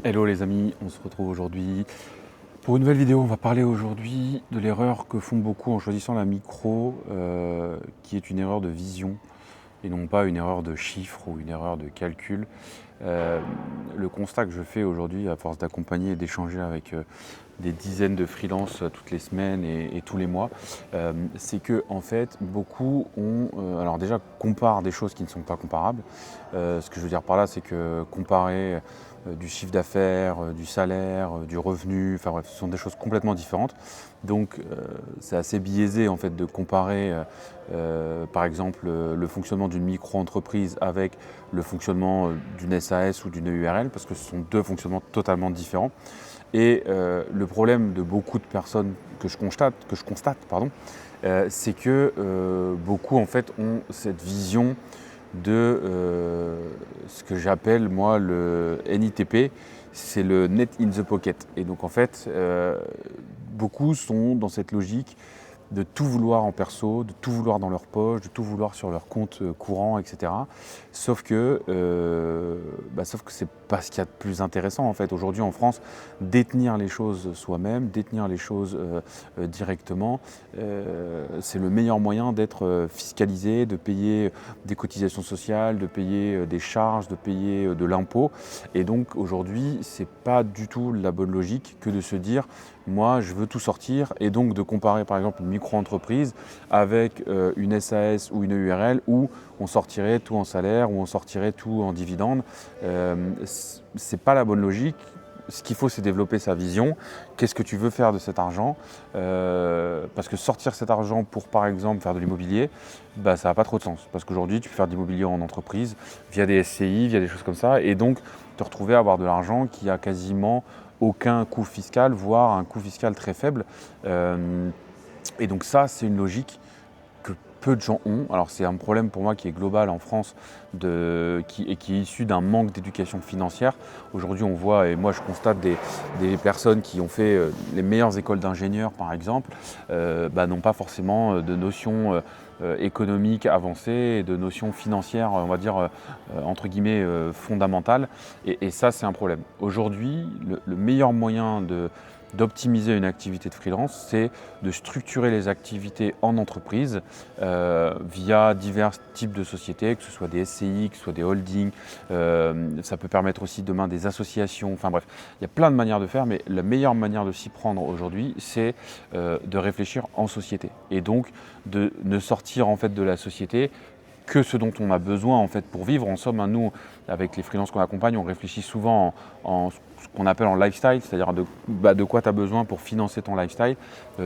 Hello les amis, on se retrouve aujourd'hui pour une nouvelle vidéo. On va parler aujourd'hui de l'erreur que font beaucoup en choisissant la micro, qui est une erreur de vision et non pas une erreur de chiffre ou une erreur de calcul. Le constat que je fais aujourd'hui, à force d'accompagner et d'échanger avec des dizaines de freelances toutes les semaines et tous les mois, c'est que en fait beaucoup alors déjà comparent des choses qui ne sont pas comparables. Ce que je veux dire par là, c'est que comparer du chiffre d'affaires, du salaire, du revenu, enfin bref, ce sont des choses complètement différentes. Donc c'est assez biaisé en fait de comparer par exemple le fonctionnement d'une micro-entreprise avec le fonctionnement d'une SAS ou d'une URL, parce que ce sont deux fonctionnements totalement différents. Et le problème de beaucoup de personnes que je constate, c'est que beaucoup en fait ont cette vision de ce que j'appelle moi le NITP, c'est le Net in the Pocket. Et donc en fait, beaucoup sont dans cette logique de tout vouloir en perso, de tout vouloir dans leur poche, de tout vouloir sur leur compte courant, etc. Sauf que c'est pas ce qu'il y a de plus intéressant en fait. Aujourd'hui en France, détenir les choses soi-même, détenir les choses directement, c'est le meilleur moyen d'être fiscalisé, de payer des cotisations sociales, de payer des charges, de payer de l'impôt. Et donc aujourd'hui, c'est pas du tout la bonne logique que de se dire moi, je veux tout sortir, et donc de comparer par exemple une micro-entreprise avec une SAS ou une URL où on sortirait tout en salaire, où on sortirait tout en dividende. C'est pas la bonne logique. Ce qu'il faut, c'est développer sa vision. Qu'est-ce que tu veux faire de cet argent? Parce que sortir cet argent pour, par exemple, faire de l'immobilier, ça n'a pas trop de sens. Parce qu'aujourd'hui, tu peux faire de l'immobilier en entreprise, via des SCI, via des choses comme ça, et donc te retrouver à avoir de l'argent qui a quasiment aucun coût fiscal, voire un coût fiscal très faible. Et donc ça, c'est une logique que peu de gens ont. Alors c'est un problème pour moi qui est global en France qui est issu d'un manque d'éducation financière. Aujourd'hui on voit, et moi je constate des personnes qui ont fait les meilleures écoles d'ingénieurs par exemple, n'ont pas forcément de notions économiques avancées et de notions financières, on va dire, entre guillemets, fondamentales. Et ça c'est un problème. Aujourd'hui, le meilleur moyen d'optimiser une activité de freelance, c'est de structurer les activités en entreprise via divers types de sociétés, que ce soit des SCI, que ce soit des holdings, ça peut permettre aussi demain des associations, enfin bref, il y a plein de manières de faire, mais la meilleure manière de s'y prendre aujourd'hui, c'est de réfléchir en société et donc de ne sortir en fait de la société que ce dont on a besoin en fait pour vivre. En somme, nous, avec les freelances qu'on accompagne, on réfléchit souvent en ce qu'on appelle en lifestyle, c'est-à-dire de quoi tu as besoin pour financer ton lifestyle,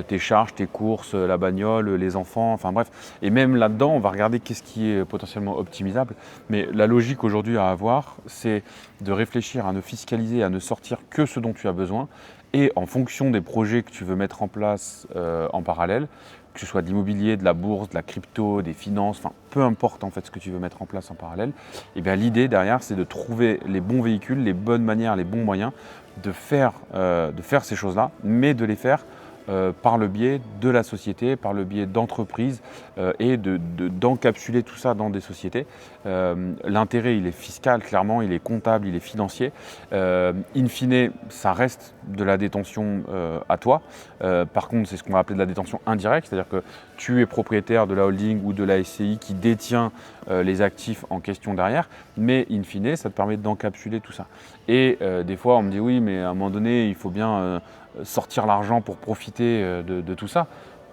tes charges, tes courses, la bagnole, les enfants, enfin bref. Et même là-dedans, on va regarder qu'est-ce qui est potentiellement optimisable. Mais la logique aujourd'hui à avoir, c'est de réfléchir à ne fiscaliser, à ne sortir que ce dont tu as besoin. Et en fonction des projets que tu veux mettre en place en parallèle, que ce soit de l'immobilier, de la bourse, de la crypto, des finances, enfin peu importe en fait ce que tu veux mettre en place en parallèle, et bien l'idée derrière c'est de trouver les bons véhicules, les bonnes manières, les bons moyens de faire ces choses-là, mais de les faire par le biais de la société, par le biais d'entreprises et d'encapsuler tout ça dans des sociétés. L'intérêt, il est fiscal, clairement, il est comptable, il est financier. In fine, ça reste de la détention à toi. Par contre, c'est ce qu'on va appeler de la détention indirecte, c'est-à-dire que tu es propriétaire de la holding ou de la SCI qui détient les actifs en question derrière, mais in fine, ça te permet d'encapsuler tout ça. Et des fois, on me dit oui, mais à un moment donné, il faut bien sortir l'argent pour profiter de tout ça.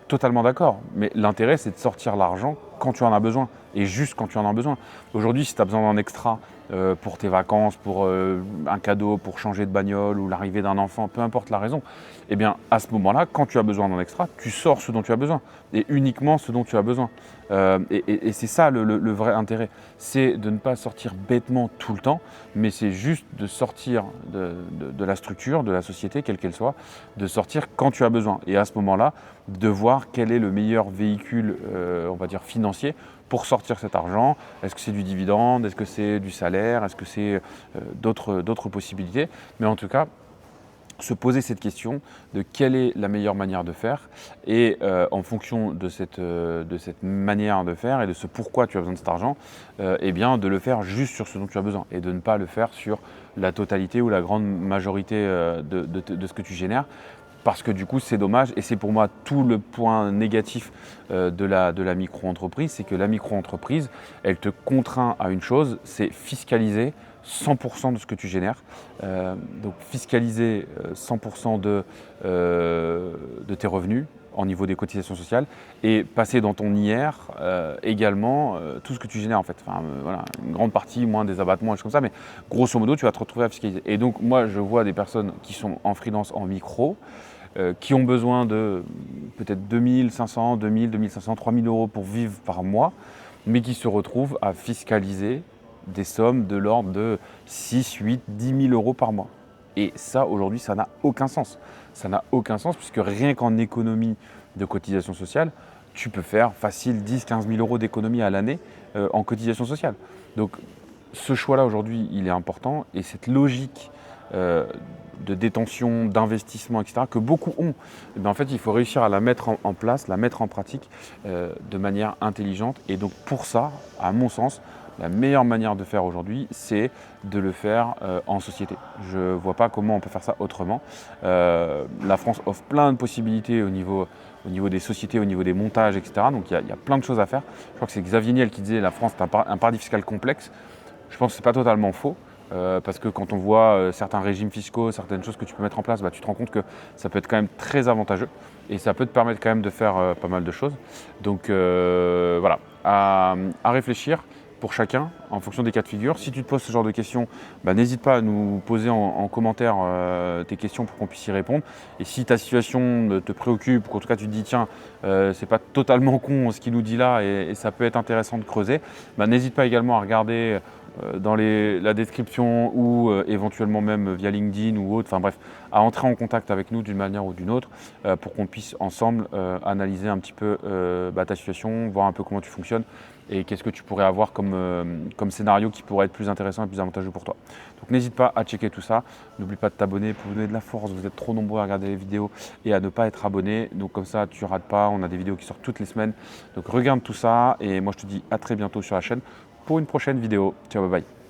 Totalement d'accord, mais l'intérêt c'est de sortir l'argent quand tu en as besoin et juste quand tu en as besoin. Aujourd'hui, si tu as besoin d'un extra pour tes vacances, pour un cadeau, pour changer de bagnole ou l'arrivée d'un enfant, peu importe la raison, eh bien à ce moment-là, quand tu as besoin d'un extra, tu sors ce dont tu as besoin et uniquement ce dont tu as besoin. Et c'est ça le vrai intérêt, c'est de ne pas sortir bêtement tout le temps, mais c'est juste de sortir de la structure, de la société, quelle qu'elle soit, de sortir quand tu as besoin. Et à ce moment-là, de voir quel est le meilleur véhicule, on va dire financier, pour sortir cet argent. Est-ce que c'est du dividende? Est-ce que c'est du salaire? Est-ce que c'est d'autres possibilités? Mais en tout cas, se poser cette question de quelle est la meilleure manière de faire et en fonction de cette manière de faire et de ce pourquoi tu as besoin de cet argent, eh bien de le faire juste sur ce dont tu as besoin et de ne pas le faire sur la totalité ou la grande majorité de ce que tu génères. Parce que du coup, c'est dommage et c'est pour moi tout le point négatif de la micro-entreprise, c'est que la micro-entreprise, elle te contraint à une chose, c'est fiscaliser 100% de ce que tu génères. Donc fiscaliser 100% de tes revenus au niveau des cotisations sociales et passer dans ton IR également tout ce que tu génères en fait. Enfin, voilà, une grande partie, moins des abattements et choses comme ça, mais grosso modo, tu vas te retrouver à fiscaliser. Et donc moi, je vois des personnes qui sont en freelance, en micro, qui ont besoin de peut-être 2500, 2000, 2500, 3000 euros pour vivre par mois, mais qui se retrouvent à fiscaliser des sommes de l'ordre de 6, 8, 10 000 euros par mois. Et ça, aujourd'hui, ça n'a aucun sens. Ça n'a aucun sens puisque rien qu'en économie de cotisation sociale, tu peux faire facile 10, 15 000 euros d'économie à l'année en cotisation sociale. Donc, ce choix-là, aujourd'hui, il est important et cette logique de détention, d'investissement, etc., que beaucoup ont, eh bien, en fait, il faut réussir à la mettre en place, la mettre en pratique de manière intelligente. Et donc, pour ça, à mon sens, la meilleure manière de faire aujourd'hui, c'est de le faire en société. Je ne vois pas comment on peut faire ça autrement. La France offre plein de possibilités au niveau des sociétés, au niveau des montages, etc. Donc il y a plein de choses à faire. Je crois que c'est Xavier Niel qui disait la France est un paradis fiscal complexe. Je pense que ce n'est pas totalement faux. Parce que quand on voit certains régimes fiscaux, certaines choses que tu peux mettre en place, tu te rends compte que ça peut être quand même très avantageux et ça peut te permettre quand même de faire pas mal de choses. Donc voilà, à réfléchir pour chacun en fonction des cas de figure. Si tu te poses ce genre de questions, n'hésite pas à nous poser en commentaire tes questions pour qu'on puisse y répondre. Et si ta situation te préoccupe, ou en tout cas tu te dis tiens, c'est pas totalement con ce qu'il nous dit là et ça peut être intéressant de creuser, n'hésite pas également à regarder dans la description ou éventuellement même via LinkedIn ou autre, enfin bref, à entrer en contact avec nous d'une manière ou d'une autre pour qu'on puisse ensemble analyser un petit peu ta situation, voir un peu comment tu fonctionnes et qu'est-ce que tu pourrais avoir comme scénario qui pourrait être plus intéressant et plus avantageux pour toi. Donc n'hésite pas à checker tout ça, n'oublie pas de t'abonner pour vous donner de la force, vous êtes trop nombreux à regarder les vidéos et à ne pas être abonné, donc comme ça tu rates pas, on a des vidéos qui sortent toutes les semaines, donc regarde tout ça et moi je te dis à très bientôt sur la chaîne pour une prochaine vidéo. Ciao, bye bye.